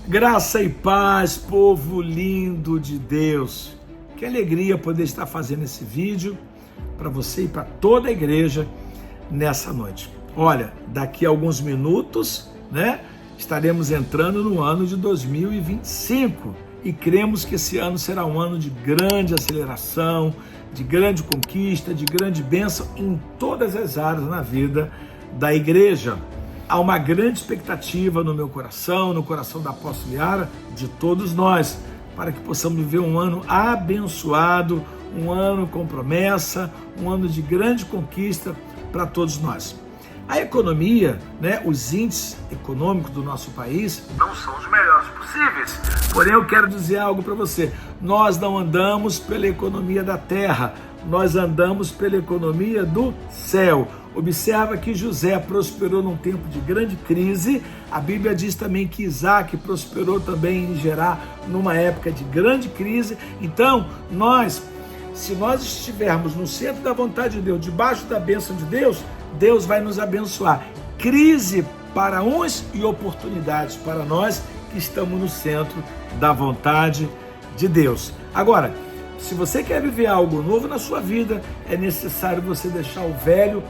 Graça e paz, povo lindo de Deus. Que alegria poder estar fazendo esse vídeo para você e para toda a igreja nessa noite. Olha, daqui a alguns minutos, estaremos entrando no ano de 2025 e cremos que esse ano será um ano de grande aceleração, de grande conquista, de grande bênção em todas as áreas na vida da igreja. Há uma grande expectativa no meu coração, no coração da apóstola Yara, de todos nós, para que possamos viver um ano abençoado, um ano com promessa, um ano de grande conquista para todos nós. A economia, os índices econômicos do nosso país não são os melhores possíveis. Porém, eu quero dizer algo para você. Nós não andamos pela economia da terra, nós andamos pela economia do céu. Observa que José prosperou num tempo de grande crise. A Bíblia diz também que Isaac prosperou também em Gerar numa época de grande crise. Então, se nós estivermos no centro da vontade de Deus, debaixo da bênção de Deus, Deus vai nos abençoar. Crise para uns e oportunidades para nós que estamos no centro da vontade de Deus. Agora, se você quer viver algo novo na sua vida, é necessário você deixar o velho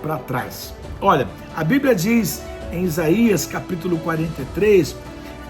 para trás. Olha, a Bíblia diz em Isaías capítulo 43,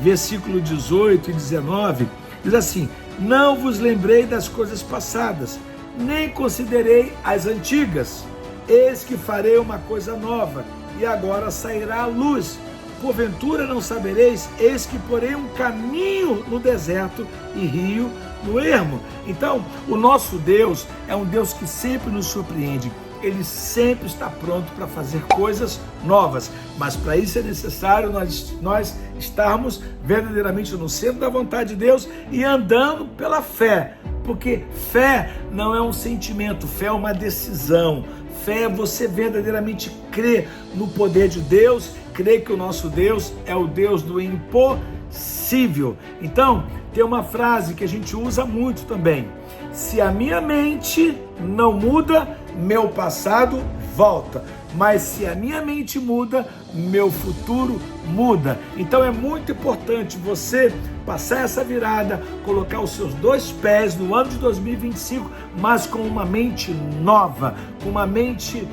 versículo 18 e 19, diz assim: não vos lembrei das coisas passadas, nem considerei as antigas. Eis que farei uma coisa nova, e agora sairá a luz. Porventura não sabereis? Eis que porei um caminho no deserto e rio no ermo. Então, o nosso Deus é um Deus que sempre nos surpreende. Ele sempre está pronto para fazer coisas novas, mas para isso é necessário nós estarmos verdadeiramente no centro da vontade de Deus e andando pela fé, porque fé não é um sentimento, fé é uma decisão. Fé é você verdadeiramente crer no poder de Deus, crer que o nosso Deus é o Deus do impossível. Então, tem uma frase que a gente usa muito também: se a minha mente não muda, meu passado volta. Mas se a minha mente muda, meu futuro muda. Então é muito importante você passar essa virada, colocar os seus dois pés no ano de 2025, mas com uma mente nova, com uma mente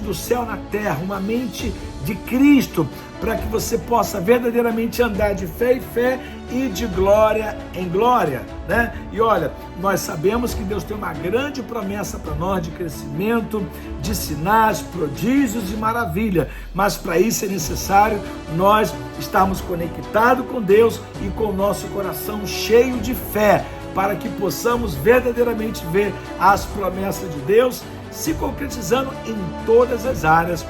do céu na terra, uma mente de Cristo, para que você possa verdadeiramente andar de fé em fé e de glória em glória, E olha, nós sabemos que Deus tem uma grande promessa para nós de crescimento, de sinais, prodígios e maravilha, mas para isso é necessário nós estarmos conectados com Deus e com o nosso coração cheio de fé, para que possamos verdadeiramente ver as promessas de Deus se concretizando em todas as áreas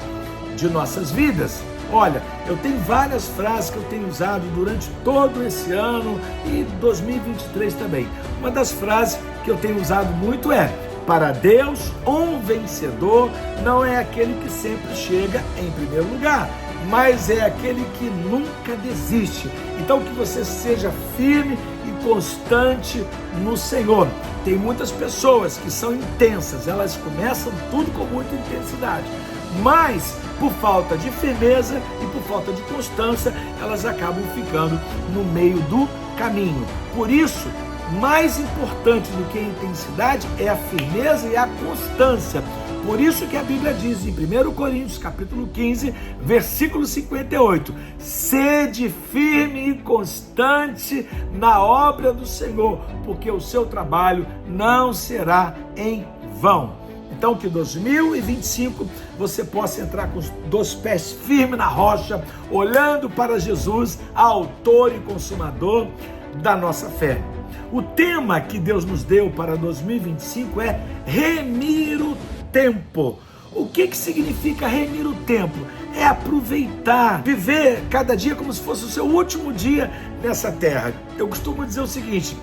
de nossas vidas. Olha, eu tenho várias frases que eu tenho usado durante todo esse ano e 2023 também. Uma das frases que eu tenho usado muito é: para Deus, um vencedor não é aquele que sempre chega em primeiro lugar, mas é aquele que nunca desiste. Então, que você seja firme e constante no Senhor. Tem muitas pessoas que são intensas, elas começam tudo com muita intensidade, mas por falta de firmeza e por falta de constância, elas acabam ficando no meio do caminho. Por isso, mais importante do que a intensidade é a firmeza e a constância. Por isso que a Bíblia diz em 1 Coríntios capítulo 15, versículo 58, sede firme e constante na obra do Senhor, porque o seu trabalho não será em vão. Então, que 2025 você possa entrar com os dois pés firmes na rocha, olhando para Jesus, autor e consumador da nossa fé. O tema que Deus nos deu para 2025 é remir o tempo. O que significa remir o tempo? É aproveitar, viver cada dia como se fosse o seu último dia nessa terra. Eu costumo dizer o seguinte: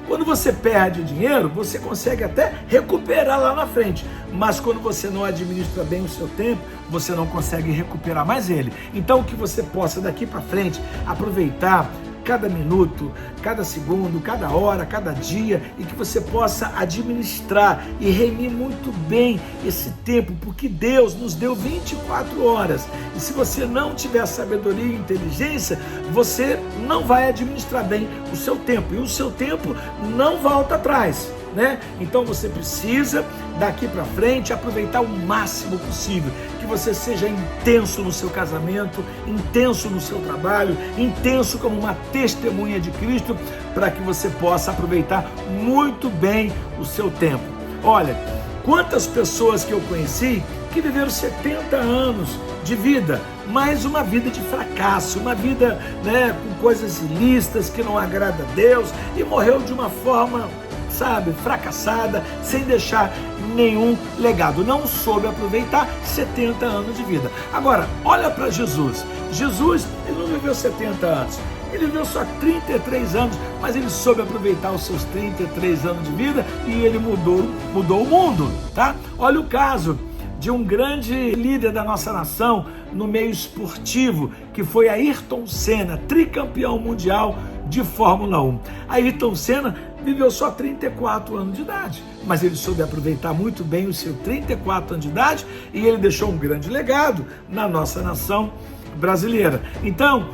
quando você perde o dinheiro, você consegue até recuperar lá na frente, mas quando você não administra bem o seu tempo, você não consegue recuperar mais ele. Então, que você possa daqui para frente aproveitar cada minuto, cada segundo, cada hora, cada dia, e que você possa administrar e remir muito bem esse tempo, porque Deus nos deu 24 horas, e se você não tiver sabedoria e inteligência, você não vai administrar bem o seu tempo, e o seu tempo não volta atrás, né? Então você precisa daqui para frente aproveitar o máximo possível, que você seja intenso no seu casamento, intenso no seu trabalho, intenso como uma testemunha de Cristo, para que você possa aproveitar muito bem o seu tempo. Olha, quantas pessoas que eu conheci que viveram 70 anos de vida, mas uma vida de fracasso, uma vida, né, com coisas ilícitas que não agrada a Deus, e morreu de uma forma, sabe, fracassada, sem deixar nenhum legado, não soube aproveitar 70 anos de vida. Agora, olha para Jesus. Jesus, ele não viveu 70 anos, ele viveu só 33 anos, mas ele soube aproveitar os seus 33 anos de vida e ele mudou o mundo, tá? Olha o caso de um grande líder da nossa nação no meio esportivo, que foi Ayrton Senna, tricampeão mundial de Fórmula 1. Ayrton Senna viveu só 34 anos de idade, mas ele soube aproveitar muito bem os seus 34 anos de idade e ele deixou um grande legado na nossa nação brasileira. Então,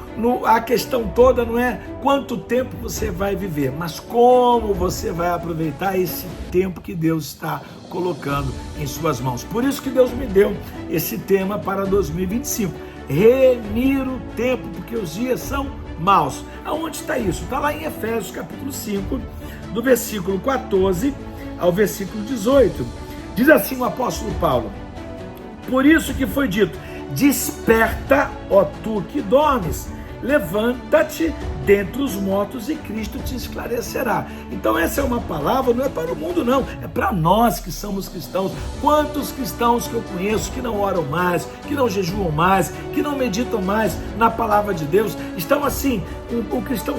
a questão toda não é quanto tempo você vai viver, mas como você vai aproveitar esse tempo que Deus está colocando em suas mãos. Por isso que Deus me deu esse tema para 2025. Remir o tempo, porque os dias são maus. Aonde está isso? Está lá em Efésios capítulo 5, do versículo 14 ao versículo 18. Diz assim o apóstolo Paulo: por isso que foi dito, desperta, ó tu que dormes, levanta-te dentre os mortos e Cristo te esclarecerá. Então essa é uma palavra, não é para o mundo não, é para nós que somos cristãos. Quantos cristãos que eu conheço que não oram mais, que não jejuam mais, que não meditam mais na palavra de Deus, estão assim, um cristão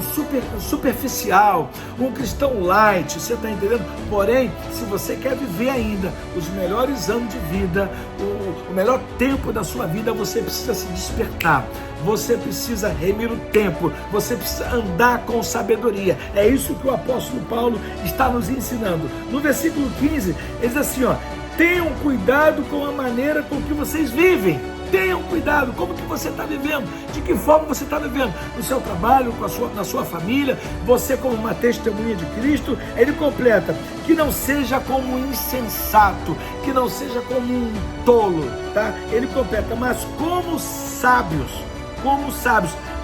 superficial, um cristão light, você está entendendo? Porém, se você quer viver ainda os melhores anos de vida, o melhor tempo da sua vida, você precisa se despertar, você precisa remir o tempo, você precisa andar com sabedoria. É isso que o apóstolo Paulo está nos ensinando. No versículo 15, ele diz assim, ó: tenham cuidado com a maneira com que vocês vivem. Tenham cuidado, como que você está vivendo, de que forma você está vivendo, no seu trabalho, na sua família, você como uma testemunha de Cristo. Ele completa, que não seja como um insensato, que não seja como um tolo, tá? Ele completa, mas como sábios,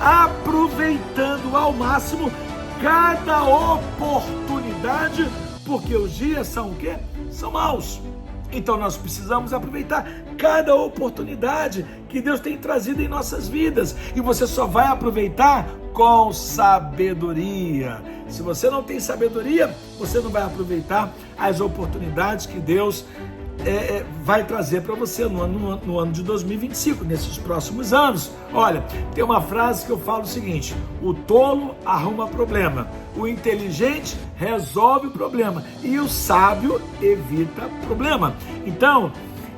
aproveitando ao máximo cada oportunidade, porque os dias são o quê? São maus. Então nós precisamos aproveitar cada oportunidade que Deus tem trazido em nossas vidas, e você só vai aproveitar com sabedoria. Se você não tem sabedoria, você não vai aproveitar as oportunidades que Deus vai trazer para você no ano de 2025, nesses próximos anos. Olha, tem uma frase que eu falo o seguinte: o tolo arruma problema, o inteligente resolve o problema e o sábio evita problema. Então,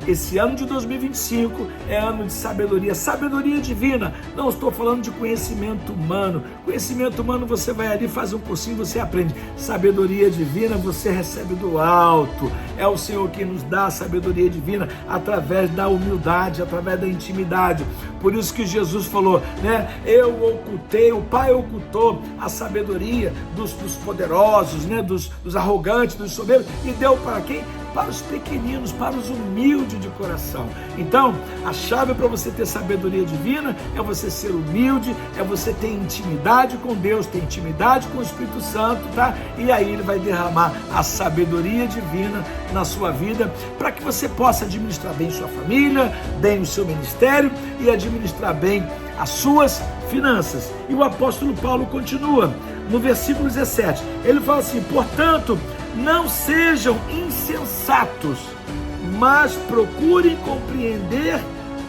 esse ano de 2025 é ano de sabedoria, sabedoria divina. Não estou falando de conhecimento humano. Conhecimento humano você vai ali, faz um cursinho, você aprende. Sabedoria divina você recebe do alto. É o Senhor que nos dá a sabedoria divina através da humildade, através da intimidade. Por isso que Jesus falou, né? O Pai ocultou a sabedoria dos poderosos, né? Dos arrogantes, dos soberbos, e deu para quem? Para os pequeninos, para os humildes de coração. Então, a chave para você ter sabedoria divina é você ser humilde, é você ter intimidade com Deus, ter intimidade com o Espírito Santo, tá? E aí ele vai derramar a sabedoria divina na sua vida, para que você possa administrar bem sua família, bem o seu ministério e administrar bem as suas finanças. E o apóstolo Paulo continua no versículo 17, ele fala assim: portanto, não sejam insensatos, mas procurem compreender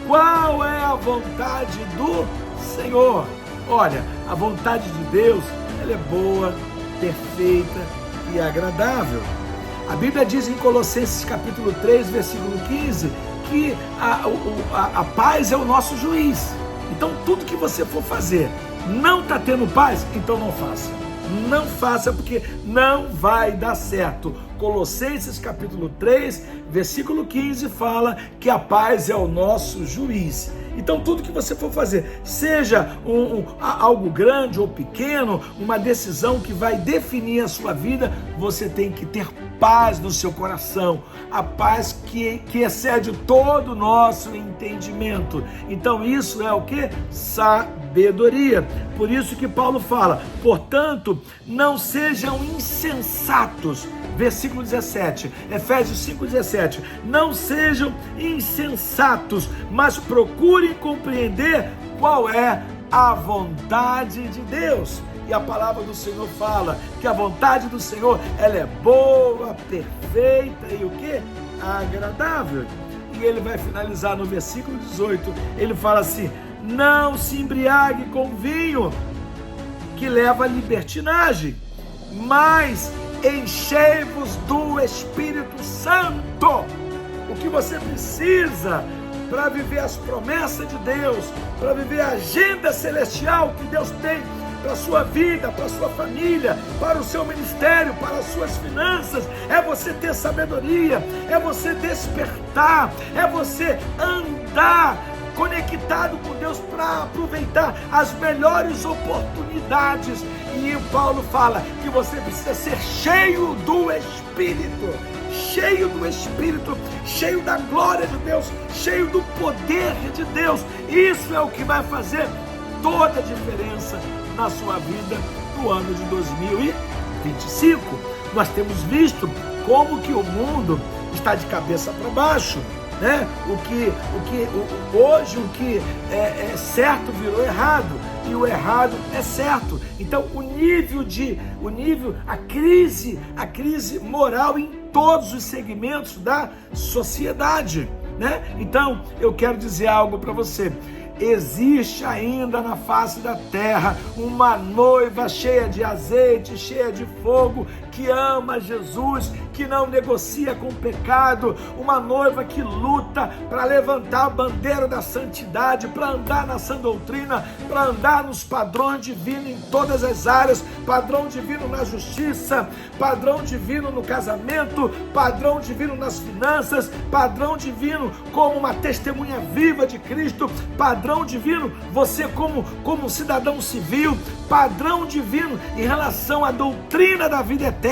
qual é a vontade do Senhor. Olha, a vontade de Deus, ela é boa, perfeita e agradável. A Bíblia diz em Colossenses capítulo 3, versículo 15, que a paz é o nosso juiz. Então tudo que você for fazer Não está tendo paz? Então não faça. Não faça, porque não vai dar certo. Colossenses capítulo 3, versículo 15 fala que a paz é o nosso juiz. Então tudo que você for fazer, seja algo grande ou pequeno, uma decisão que vai definir a sua vida, você tem que ter paz no seu coração, a paz que excede todo o nosso entendimento. Então isso é o que? Sabedoria. Por isso que Paulo fala, portanto, não sejam insensatos. Versículo 17, Efésios 5,17, não sejam insensatos, mas procurem compreender qual é a vontade de Deus. E a palavra do Senhor fala que a vontade do Senhor, ela é boa, perfeita e o que? Agradável. E ele vai finalizar no versículo 18, ele fala assim, não se embriague com vinho, que leva à libertinagem, mas enchei-vos do Espírito Santo. O que você precisa para viver as promessas de Deus, para viver a agenda celestial que Deus tem para a sua vida, para a sua família, para o seu ministério, para as suas finanças, é você ter sabedoria, é você despertar, é você andar conectado com Deus para aproveitar as melhores oportunidades. E o Paulo fala que você precisa ser cheio do Espírito, cheio do Espírito, cheio da glória de Deus, cheio do poder de Deus. Isso é o que vai fazer toda a diferença na sua vida no ano de 2025. Nós temos visto como que o mundo está de cabeça para baixo, né? Hoje o que é certo virou errado e o errado é certo. Então a crise moral em todos os segmentos da sociedade, né? Então eu quero dizer algo para você. Existe ainda na face da terra uma noiva cheia de azeite, cheia de fogo, que ama Jesus, que não negocia com o pecado, uma noiva que luta para levantar a bandeira da santidade, para andar na sã doutrina, para andar nos padrões divinos em todas as áreas, padrão divino na justiça, padrão divino no casamento, padrão divino nas finanças, padrão divino como uma testemunha viva de Cristo, padrão divino você como cidadão civil, padrão divino em relação à doutrina da vida eterna.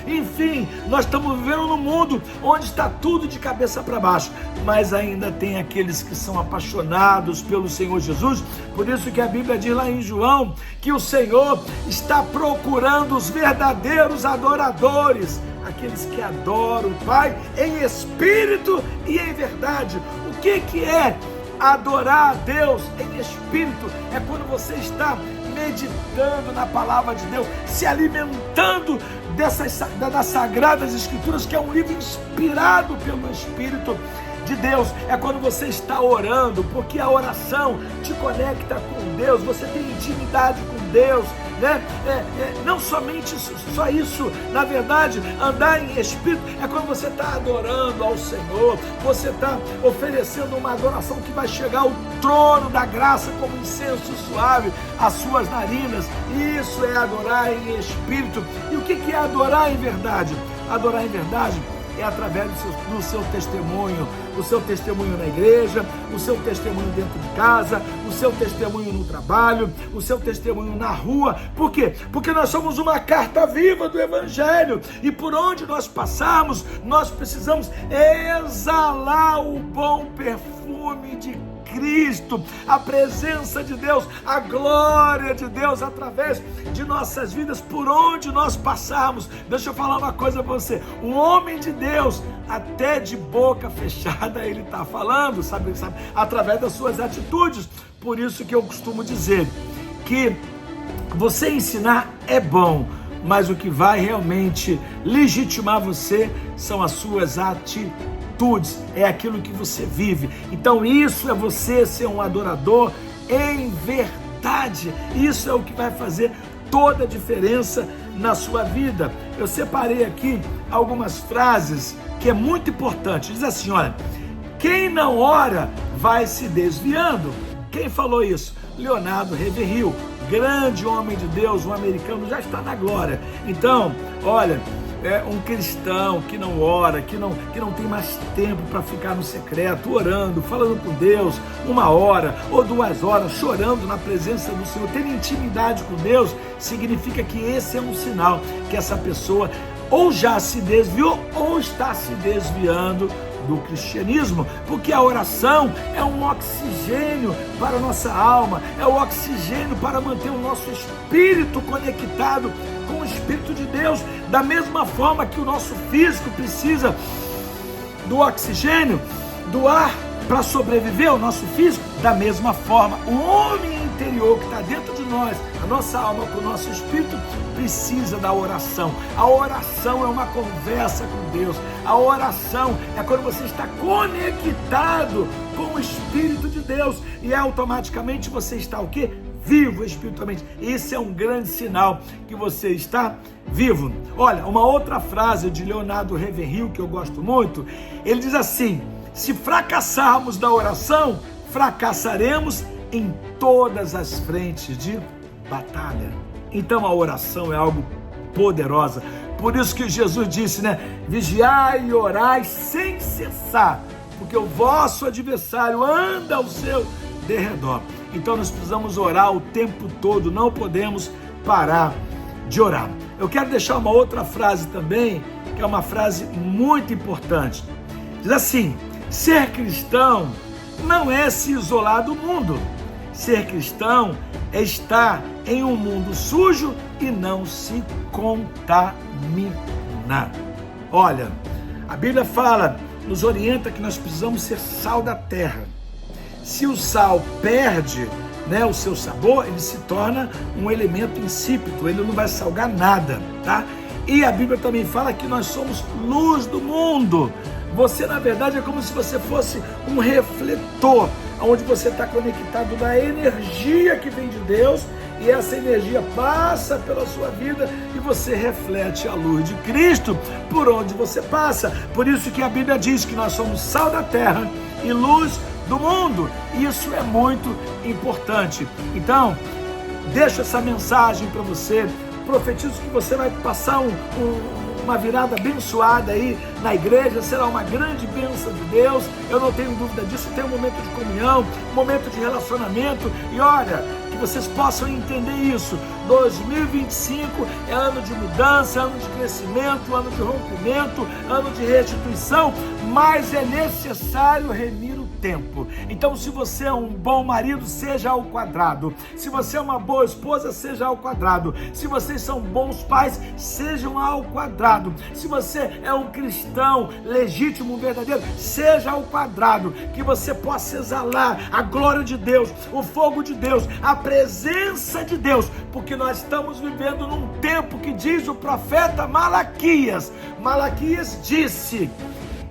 Enfim, nós estamos vivendo num mundo onde está tudo de cabeça para baixo, mas ainda tem aqueles que são apaixonados pelo Senhor Jesus. Por isso que a Bíblia diz lá em João que o Senhor está procurando os verdadeiros adoradores, aqueles que adoram o Pai em espírito e em verdade. O que é adorar a Deus em espírito? É quando você está meditando na palavra de Deus, se alimentando das Sagradas Escrituras, que é um livro inspirado pelo Espírito de Deus. É quando você está orando, porque a oração te conecta com Deus, você tem intimidade com Deus, né? Não somente só isso, na verdade, andar em espírito é quando você está adorando ao Senhor, você está oferecendo uma adoração que vai chegar ao trono da graça como incenso suave às suas narinas. Isso é adorar em espírito. E o que é adorar em verdade? Adorar em verdade é através do seu testemunho, o seu testemunho na igreja, o seu testemunho dentro de casa, o seu testemunho no trabalho, o seu testemunho na rua. Por quê? Porque nós somos uma carta viva do Evangelho, e por onde nós passarmos, nós precisamos exalar o bom perfume de Cristo, a presença de Deus, a glória de Deus através de nossas vidas, por onde nós passarmos. Deixa eu falar uma coisa para você, um homem de Deus, até de boca fechada ele está falando, sabe, através das suas atitudes. Por isso que eu costumo dizer que você ensinar é bom, mas o que vai realmente legitimar você são as suas atitudes, é aquilo que você vive. Então isso é você ser um adorador em verdade. Isso é o que vai fazer toda a diferença na sua vida. Eu separei aqui algumas frases que é muito importante. Diz assim, olha, quem não ora vai se desviando. Quem falou isso? Leonardo Ravenhill, grande homem de Deus, um americano, já está na glória. Então, olha, um cristão que não ora, que não tem mais tempo para ficar no secreto, orando, falando com Deus, 1 hora ou 2 horas, chorando na presença do Senhor, tendo intimidade com Deus, significa que esse é um sinal que essa pessoa ou já se desviou ou está se desviando do cristianismo, porque a oração é um oxigênio para a nossa alma, é o oxigênio para manter o nosso espírito conectado com o Espírito de Deus, da mesma forma que o nosso físico precisa do oxigênio, do ar para sobreviver, o nosso físico, da mesma forma, o homem interior que está dentro de nós, a nossa alma com o nosso espírito, precisa da oração. A oração é uma conversa com Deus, a oração é quando você está conectado com o Espírito de Deus e automaticamente você está o quê? Vivo espiritualmente. Esse é um grande sinal que você está vivo. Olha, uma outra frase de Leonardo Ravenhill que eu gosto muito, ele diz assim: se fracassarmos da oração, fracassaremos em todas as frentes de batalha. Então a oração é algo poderosa. Por isso que Jesus disse, vigiai e orai sem cessar, porque o vosso adversário anda ao seu derredor. Então nós precisamos orar o tempo todo, não podemos parar de orar. Eu quero deixar uma outra frase também, que é uma frase muito importante. Diz assim: ser cristão não é se isolar do mundo. Ser cristão é estar em um mundo sujo e não se contaminar. Olha, a Bíblia fala, nos orienta que nós precisamos ser sal da terra. Se o sal perde, o seu sabor, ele se torna um elemento insípido, ele não vai salgar nada, tá? E a Bíblia também fala que nós somos luz do mundo. Você, na verdade, é como se você fosse um refletor, onde você está conectado na energia que vem de Deus, e essa energia passa pela sua vida e você reflete a luz de Cristo por onde você passa. Por isso que a Bíblia diz que nós somos sal da terra e luz do mundo. Isso é muito importante. Então, deixo essa mensagem para você, profetizo que você vai passar uma virada abençoada aí na igreja, será uma grande bênção de Deus, eu não tenho dúvida disso. Tem um momento de comunhão, um momento de relacionamento, e olha, que vocês possam entender isso. 2025 é ano de mudança, ano de crescimento, ano de rompimento, ano de restituição, mas é necessário remir o tempo. Então, se você é um bom marido, seja ao quadrado. Se você é uma boa esposa, seja ao quadrado. Se vocês são bons pais, sejam ao quadrado. Se você é um cristão legítimo, verdadeiro, seja ao quadrado. Que você possa exalar a glória de Deus, o fogo de Deus, a presença de Deus, porque nós estamos vivendo num tempo que diz o profeta Malaquias. Malaquias disse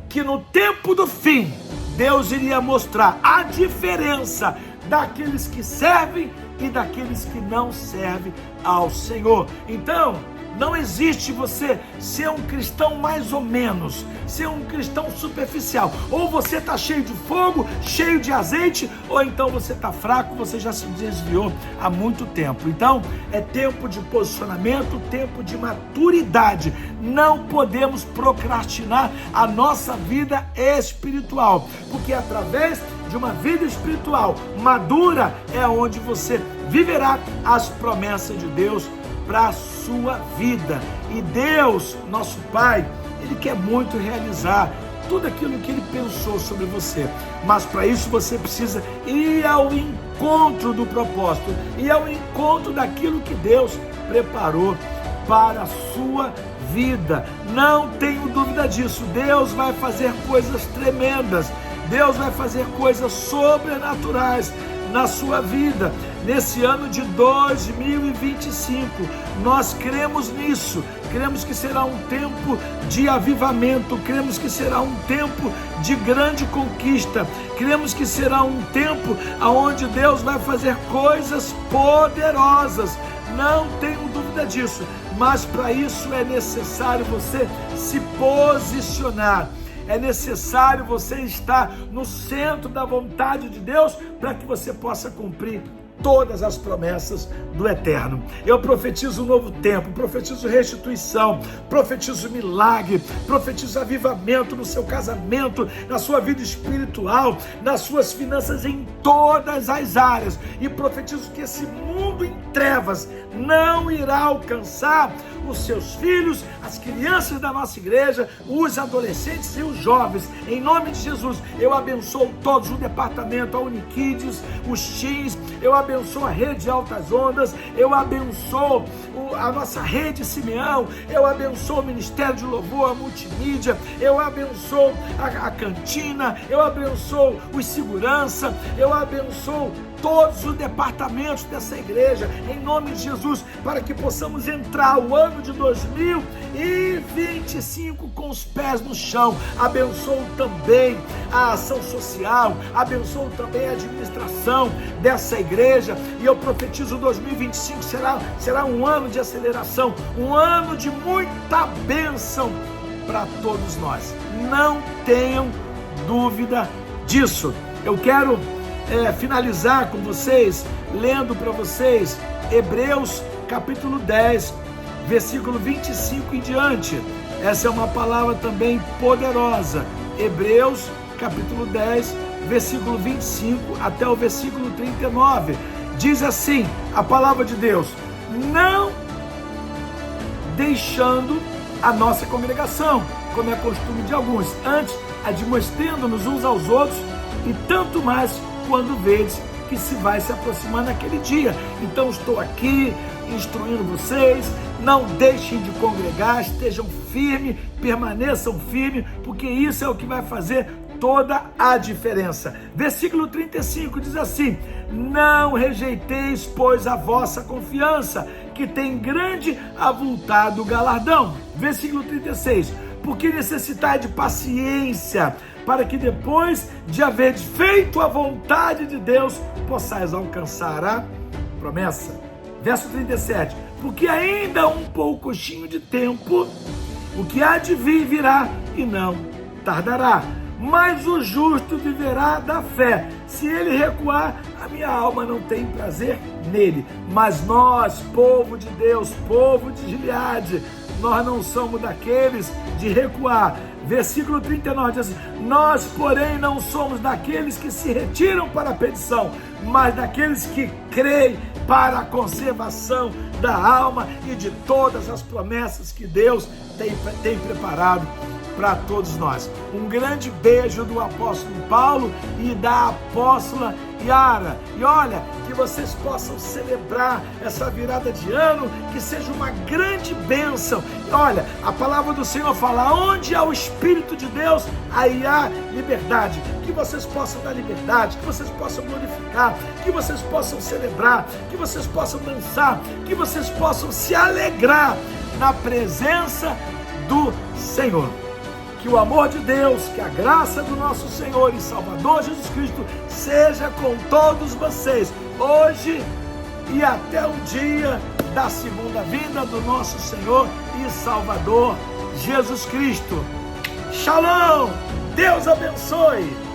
que no tempo do fim, Deus iria mostrar a diferença daqueles que servem e daqueles que não servem ao Senhor. Então, não existe você ser um cristão mais ou menos, ser um cristão superficial. Ou você está cheio de fogo, cheio de azeite, ou então você está fraco, você já se desviou há muito tempo. Então, é tempo de posicionamento, tempo de maturidade. Não podemos procrastinar a nossa vida espiritual, porque através de uma vida espiritual madura é onde você viverá as promessas de Deus para a sua vida. E Deus, nosso Pai, Ele quer muito realizar tudo aquilo que Ele pensou sobre você, mas para isso você precisa ir ao encontro do propósito, ir ao encontro daquilo que Deus preparou para a sua vida. Não tenho dúvida disso. Deus vai fazer coisas tremendas, Deus vai fazer coisas sobrenaturais na sua vida. Nesse ano de 2025, nós cremos nisso, cremos que será um tempo de avivamento, cremos que será um tempo de grande conquista, cremos que será um tempo onde Deus vai fazer coisas poderosas, não tenho dúvida disso, mas para isso é necessário você se posicionar. É necessário você estar no centro da vontade de Deus para que você possa cumprir todas as promessas do Eterno. Eu profetizo um novo tempo, profetizo restituição, profetizo milagre, profetizo avivamento no seu casamento, na sua vida espiritual, nas suas finanças, em todas as áreas, e profetizo que esse mundo em trevas não irá alcançar os seus filhos, as crianças da nossa igreja, os adolescentes e os jovens. Em nome de Jesus, eu abençoo todos, o departamento, a Unikids, os teens, eu abençoo a rede Altas Ondas, eu abençoo a nossa rede Simeão, eu abençoo o Ministério de Louvor, a multimídia, eu abençoo a cantina, eu abençoo os segurança, eu abençoo todos os departamentos dessa igreja, em nome de Jesus, para que possamos entrar o ano de 2025 com os pés no chão. Abençoo também a ação social, abençoo também a administração dessa igreja, e eu profetizo 2025 será um ano de aceleração, um ano de muita bênção para todos nós. Não tenham dúvida disso. Eu quero finalizar com vocês, lendo para vocês Hebreus capítulo 10, versículo 25 em diante. Essa é uma palavra também poderosa. Hebreus capítulo 10, versículo 25 até o versículo 39. Diz assim a palavra de Deus: não deixando a nossa congregação, como é costume de alguns, antes admoestando-nos uns aos outros, e tanto mais quando vedes que se vai se aproximando aquele dia. Então estou aqui instruindo vocês, não deixem de congregar, estejam firmes, permaneçam firmes, porque isso é o que vai fazer toda a diferença. Versículo 35 diz assim: não rejeiteis, pois, a vossa confiança, que tem grande avultado galardão. Versículo 36, porque necessitais de paciência, para que depois de haver feito a vontade de Deus, possais alcançar a promessa. Verso 37, porque ainda um pouquinho de tempo, o que há de vir virá e não tardará, mas o justo viverá da fé. Se ele recuar, a minha alma não tem prazer nele. Mas nós, povo de Deus, povo de Gileade, nós não somos daqueles de recuar. Versículo 39 diz assim: nós, porém, não somos daqueles que se retiram para a perdição, mas daqueles que creem para a conservação da alma e de todas as promessas que Deus tem preparado para todos nós. Um grande beijo do apóstolo Paulo e da apóstola Yara. E olha, que vocês possam celebrar essa virada de ano, que seja uma grande bênção. E olha, a palavra do Senhor fala: onde há o Espírito de Deus, aí há liberdade. Que vocês possam dar liberdade, que vocês possam glorificar, que vocês possam celebrar, que vocês possam dançar, que vocês possam se alegrar na presença do Senhor. Que o amor de Deus, que a graça do nosso Senhor e Salvador Jesus Cristo seja com todos vocês, hoje e até o dia da segunda vinda do nosso Senhor e Salvador Jesus Cristo. Shalom! Deus abençoe!